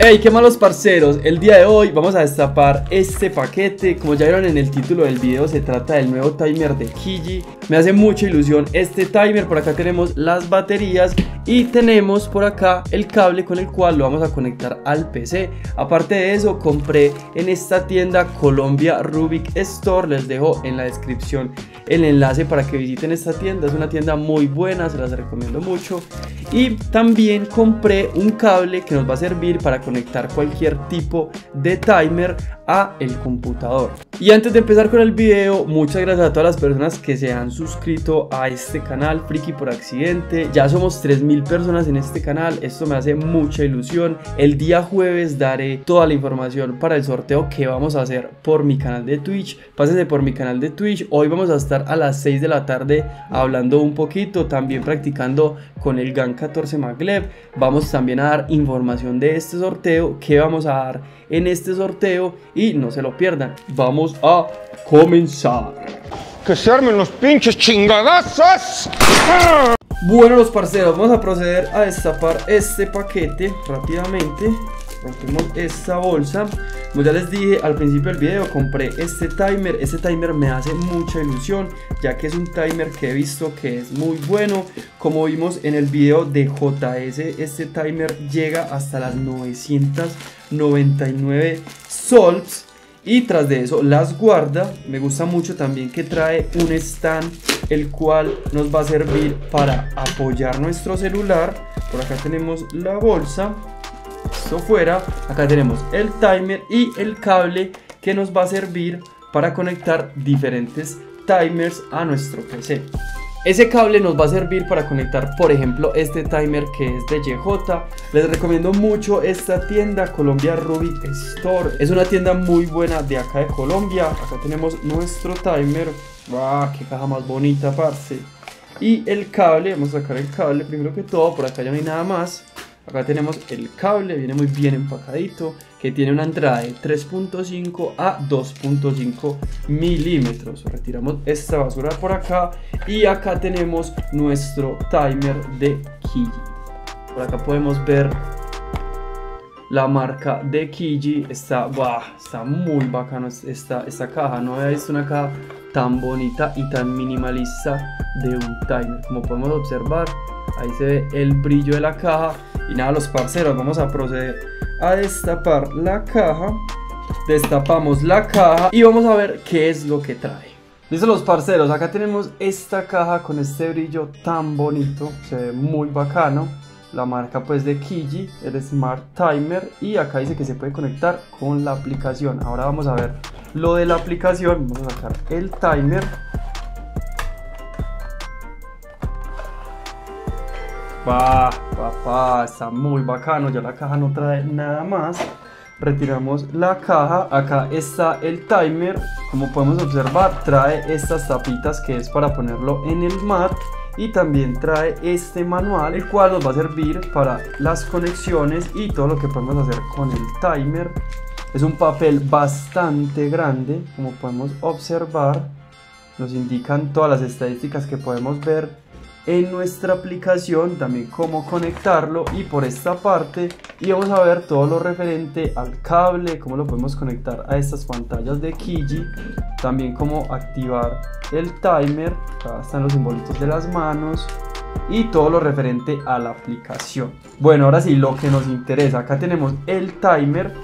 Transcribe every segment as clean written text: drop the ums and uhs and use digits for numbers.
Hey, qué malos parceros, el día de hoy vamos a destapar este paquete. Como ya vieron en el título del video, se trata del nuevo timer de Kiji. Me hace mucha ilusión este timer. Por acá tenemos las baterías y tenemos por acá el cable con el cual lo vamos a conectar al PC. Aparte de eso, compré en esta tienda Colombia Rubik Store. Les dejo en la descripción el enlace para que visiten esta tienda. Es una tienda muy buena, se las recomiendo mucho. Y también compré un cable que nos va a servir para conectar cualquier tipo de timer a el computador. Y antes de empezar con el video, muchas gracias a todas las personas que se han suscrito a este canal Friki por accidente. Ya somos 3000 personas en este canal, esto me hace mucha ilusión. El día jueves daré toda la información para el sorteo que vamos a hacer por mi canal de Twitch. Pásense por mi canal de Twitch. Hoy vamos a estar a las 6 de la tarde hablando un poquito, también practicando con el GAN 14 Maglev. Vamos también a dar información de este sorteo, que vamos a dar en este sorteo, y no se lo pierdan. Vamos a comenzar. ¡Que se armen los pinches chingadazos! Bueno, los parceros, vamos a proceder a destapar este paquete rápidamente. Rompemos esta bolsa. Como ya les dije al principio del video, compré este timer. Este timer me hace mucha ilusión, ya que es un timer que he visto que es muy bueno. Como vimos en el video de JS, este timer llega hasta las 999 solps. Y tras de eso las guarda. Me gusta mucho también que trae un stand, el cual nos va a servir para apoyar nuestro celular. Por acá tenemos la bolsa. Esto fuera, acá tenemos el timer y el cable que nos va a servir para conectar diferentes timers a nuestro PC. Ese cable nos va a servir para conectar, por ejemplo, este timer que es de YJ. Les recomiendo mucho esta tienda, Colombia Rubik Store. Es una tienda muy buena de acá de Colombia. Acá tenemos nuestro timer. ¡Wow! ¡Qué caja más bonita, parce! Y el cable, vamos a sacar el cable primero que todo. Por acá ya no hay nada más. Acá tenemos el cable, viene muy bien empacadito, que tiene una entrada de 3.5 a 2.5 milímetros. Retiramos esta basura por acá y acá tenemos nuestro timer de Kiji. Por acá podemos ver la marca de Kiji. Está muy bacano esta caja. No había visto una caja tan bonita y tan minimalista de un timer. Como podemos observar, ahí se ve el brillo de la caja. Y nada, los parceros, vamos a proceder a destapar la caja. Destapamos la caja y vamos a ver qué es lo que trae. Listo, los parceros, acá tenemos esta caja con este brillo tan bonito. Se ve muy bacano. La marca pues de Kiji, el Smart Timer. Y acá dice que se puede conectar con la aplicación. Ahora vamos a ver lo de la aplicación. Vamos a sacar el timer. Papá, está muy bacano. Ya la caja no trae nada más. Retiramos la caja. Acá está el timer. Como podemos observar, trae estas tapitas que es para ponerlo en el mat. Y también trae este manual, el cual nos va a servir para las conexiones y todo lo que podemos hacer con el timer. Es un papel bastante grande, como podemos observar. Nos indican todas las estadísticas que podemos ver en nuestra aplicación, también cómo conectarlo. Y por esta parte y vamos a ver todo lo referente al cable, cómo lo podemos conectar a estas pantallas de Kiji, también cómo activar el timer. Acá están los simbolitos de las manos y todo lo referente a la aplicación. Bueno, ahora sí, lo que nos interesa. Acá tenemos el timer.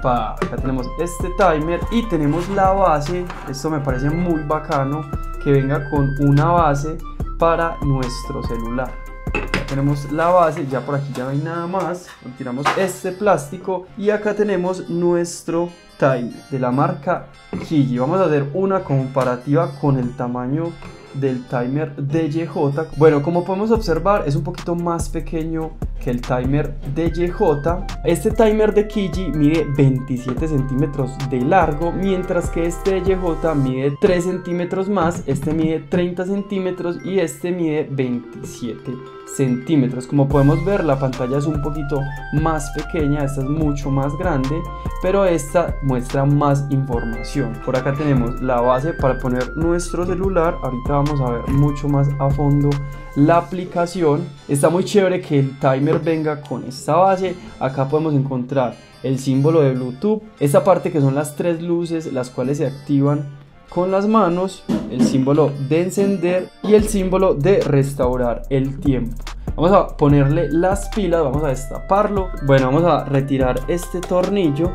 Acá tenemos este timer y tenemos la base. Esto me parece muy bacano, que venga con una base para nuestro celular. Ya tenemos la base, ya por aquí ya no hay nada más. Retiramos este plástico y acá tenemos nuestro timer de la marca Kiji. Vamos a hacer una comparativa con el tamaño del timer de YJ. Bueno, como podemos observar, es un poquito más pequeño que el timer de YJ. Este timer de Kiji mide 27 centímetros de largo, mientras que este de YJ mide 3 centímetros más. Este mide 30 centímetros y este mide 27 centímetros. Como podemos ver, la pantalla es un poquito más pequeña, esta es mucho más grande, pero esta muestra más información. Por acá tenemos la base para poner nuestro celular. Ahorita vamos a ver mucho más a fondo la aplicación. Está muy chévere que el timer venga con esta base. Acá podemos encontrar el símbolo de Bluetooth, esta parte que son las tres luces, las cuales se activan con las manos, el símbolo de encender y el símbolo de restaurar el tiempo. Vamos a ponerle las pilas, vamos a destaparlo. Bueno, vamos a retirar este tornillo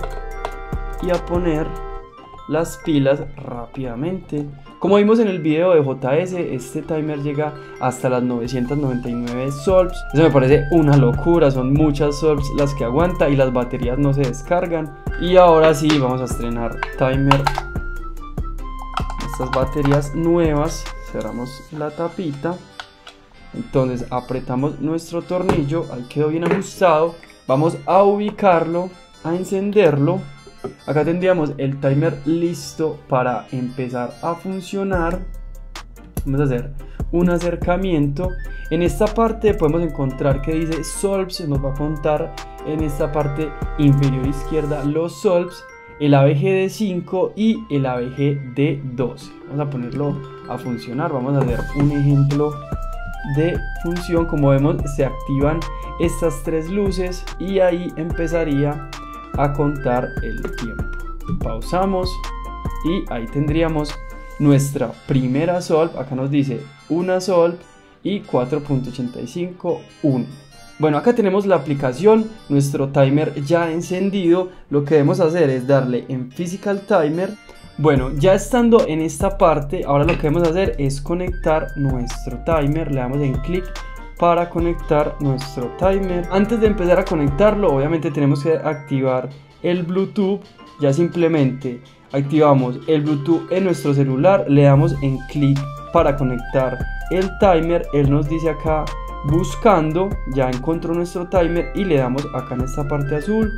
y a poner las pilas rápidamente. Como vimos en el video de JS, este timer llega hasta las 999 solps. Eso me parece una locura, son muchas solps las que aguanta y las baterías no se descargan. Y ahora sí, vamos a estrenar timer. Estas baterías nuevas, cerramos la tapita. Entonces apretamos nuestro tornillo, ahí quedó bien ajustado. Vamos a ubicarlo, a encenderlo. Acá tendríamos el timer listo para empezar a funcionar. Vamos a hacer un acercamiento. En esta parte podemos encontrar que dice solps, nos va a contar en esta parte inferior izquierda los solps, el ABG de 5 y el ABG de 12. Vamos a ponerlo a funcionar, vamos a hacer un ejemplo de función. Como vemos, se activan estas tres luces y ahí empezaría a contar el tiempo. Pausamos y ahí tendríamos nuestra primera solp. Acá nos dice una solp y 4.85, Bueno, acá tenemos la aplicación, nuestro timer ya encendido. Lo que debemos hacer es darle en Physical Timer. Bueno, ya estando en esta parte, ahora lo que debemos hacer es conectar nuestro timer. Le damos en clic para conectar nuestro timer. Antes de empezar a conectarlo, obviamente tenemos que activar el Bluetooth. Ya simplemente activamos el Bluetooth en nuestro celular, le damos en clic para conectar el timer. Él nos dice acá buscando, ya encontró nuestro timer y le damos acá en esta parte azul,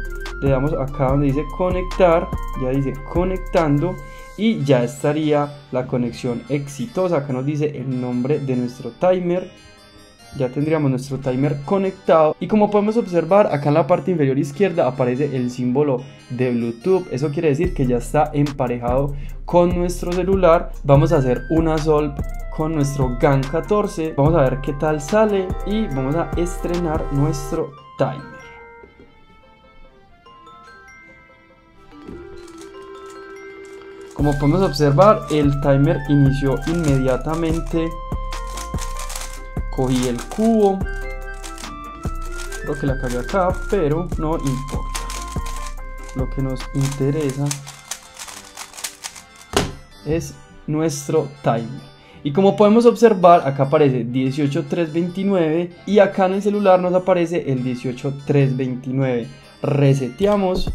le damos acá donde dice conectar, ya dice conectando y ya estaría la conexión exitosa. Acá nos dice el nombre de nuestro timer. Ya tendríamos nuestro timer conectado y como podemos observar acá en la parte inferior izquierda aparece el símbolo de Bluetooth. Eso quiere decir que ya está emparejado con nuestro celular. Vamos a hacer una solp con nuestro GAN 14. Vamos a ver qué tal sale y vamos a estrenar nuestro timer. Como podemos observar, el timer inició inmediatamente. Cogí el cubo, creo que la cagué acá, pero no importa. Lo que nos interesa es nuestro timer. Y como podemos observar, acá aparece 18329 y acá en el celular nos aparece el 18329. Reseteamos.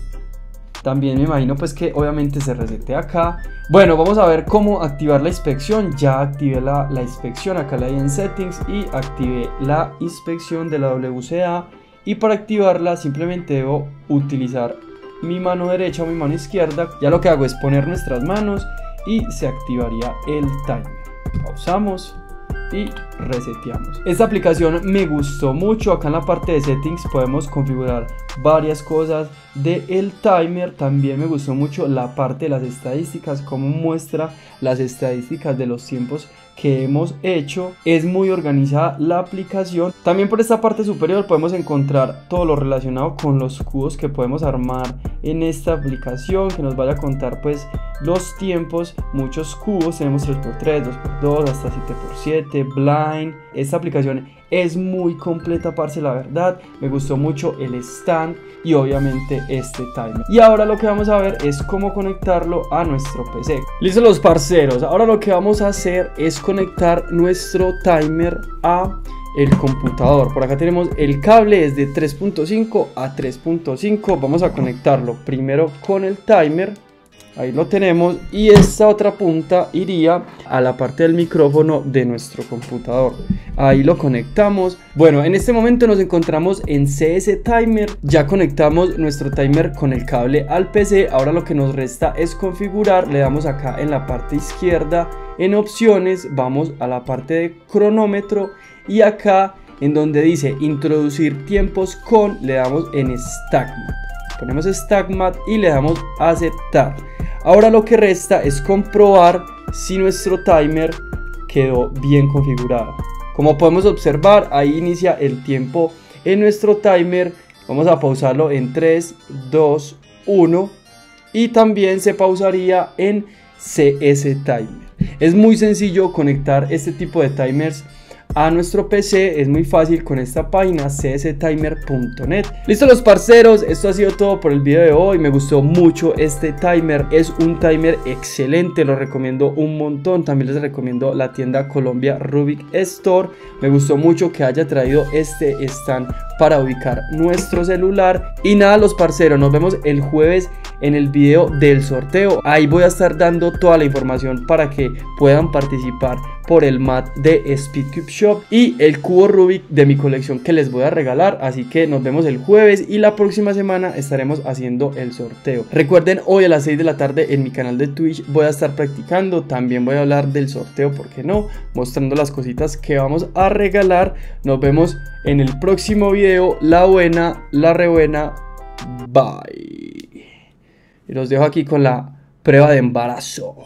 También me imagino pues que obviamente se resetea acá. Bueno, vamos a ver cómo activar la inspección. Ya activé la inspección, acá la di en settings y activé la inspección de la WCA. Y para activarla simplemente debo utilizar mi mano derecha o mi mano izquierda. Ya lo que hago es poner nuestras manos y se activaría el timer. Pausamos y reseteamos. Esta aplicación me gustó mucho. Acá en la parte de settings podemos configurar varias cosas del timer. También me gustó mucho la parte de las estadísticas, cómo muestra las estadísticas de los tiempos que hemos hecho. Es muy organizada la aplicación. También por esta parte superior podemos encontrar todo lo relacionado con los cubos que podemos armar en esta aplicación, que nos vaya a contar pues los tiempos. Muchos cubos, tenemos 3x3, 2x2, hasta 7x7, blind. Esta aplicación es muy completa, parce, la verdad. Me gustó mucho el stand y obviamente este timer. Y ahora lo que vamos a ver es cómo conectarlo a nuestro PC. Listo, los parceros, ahora lo que vamos a hacer es conectar nuestro timer a el computador. Por acá tenemos el cable, es de 3.5 a 3.5. Vamos a conectarlo primero con el timer. Ahí lo tenemos y esta otra punta iría a la parte del micrófono de nuestro computador. Ahí lo conectamos. Bueno, en este momento nos encontramos en CS Timer. Ya conectamos nuestro timer con el cable al PC. Ahora lo que nos resta es configurar. Le damos acá en la parte izquierda en opciones. Vamos a la parte de cronómetro y acá en donde dice introducir tiempos con, le damos en StackMat. Ponemos StackMat y le damos a aceptar. Ahora lo que resta es comprobar si nuestro timer quedó bien configurado. Como podemos observar, ahí inicia el tiempo en nuestro timer. Vamos a pausarlo en 3, 2, 1 y también se pausaría en CS Timer. Es muy sencillo conectar este tipo de timers a nuestro PC, es muy fácil con esta página cstimer.net. Listo los parceros, esto ha sido todo por el video de hoy. Me gustó mucho este timer, es un timer excelente, lo recomiendo un montón. También les recomiendo la tienda Colombia Rubik Store. Me gustó mucho que haya traído este stand para ubicar nuestro celular. Y nada los parceros, nos vemos el jueves en el video del sorteo. Ahí voy a estar dando toda la información para que puedan participar por el mat de Speedcube Shop y el cubo Rubik de mi colección que les voy a regalar. Así que nos vemos el jueves y la próxima semana estaremos haciendo el sorteo. Recuerden, hoy a las 6 de la tarde en mi canal de Twitch voy a estar practicando. También voy a hablar del sorteo, ¿por qué no? Mostrando las cositas que vamos a regalar. Nos vemos en el próximo video. La buena, la re buena. Bye. Y los dejo aquí con la prueba de embarazo.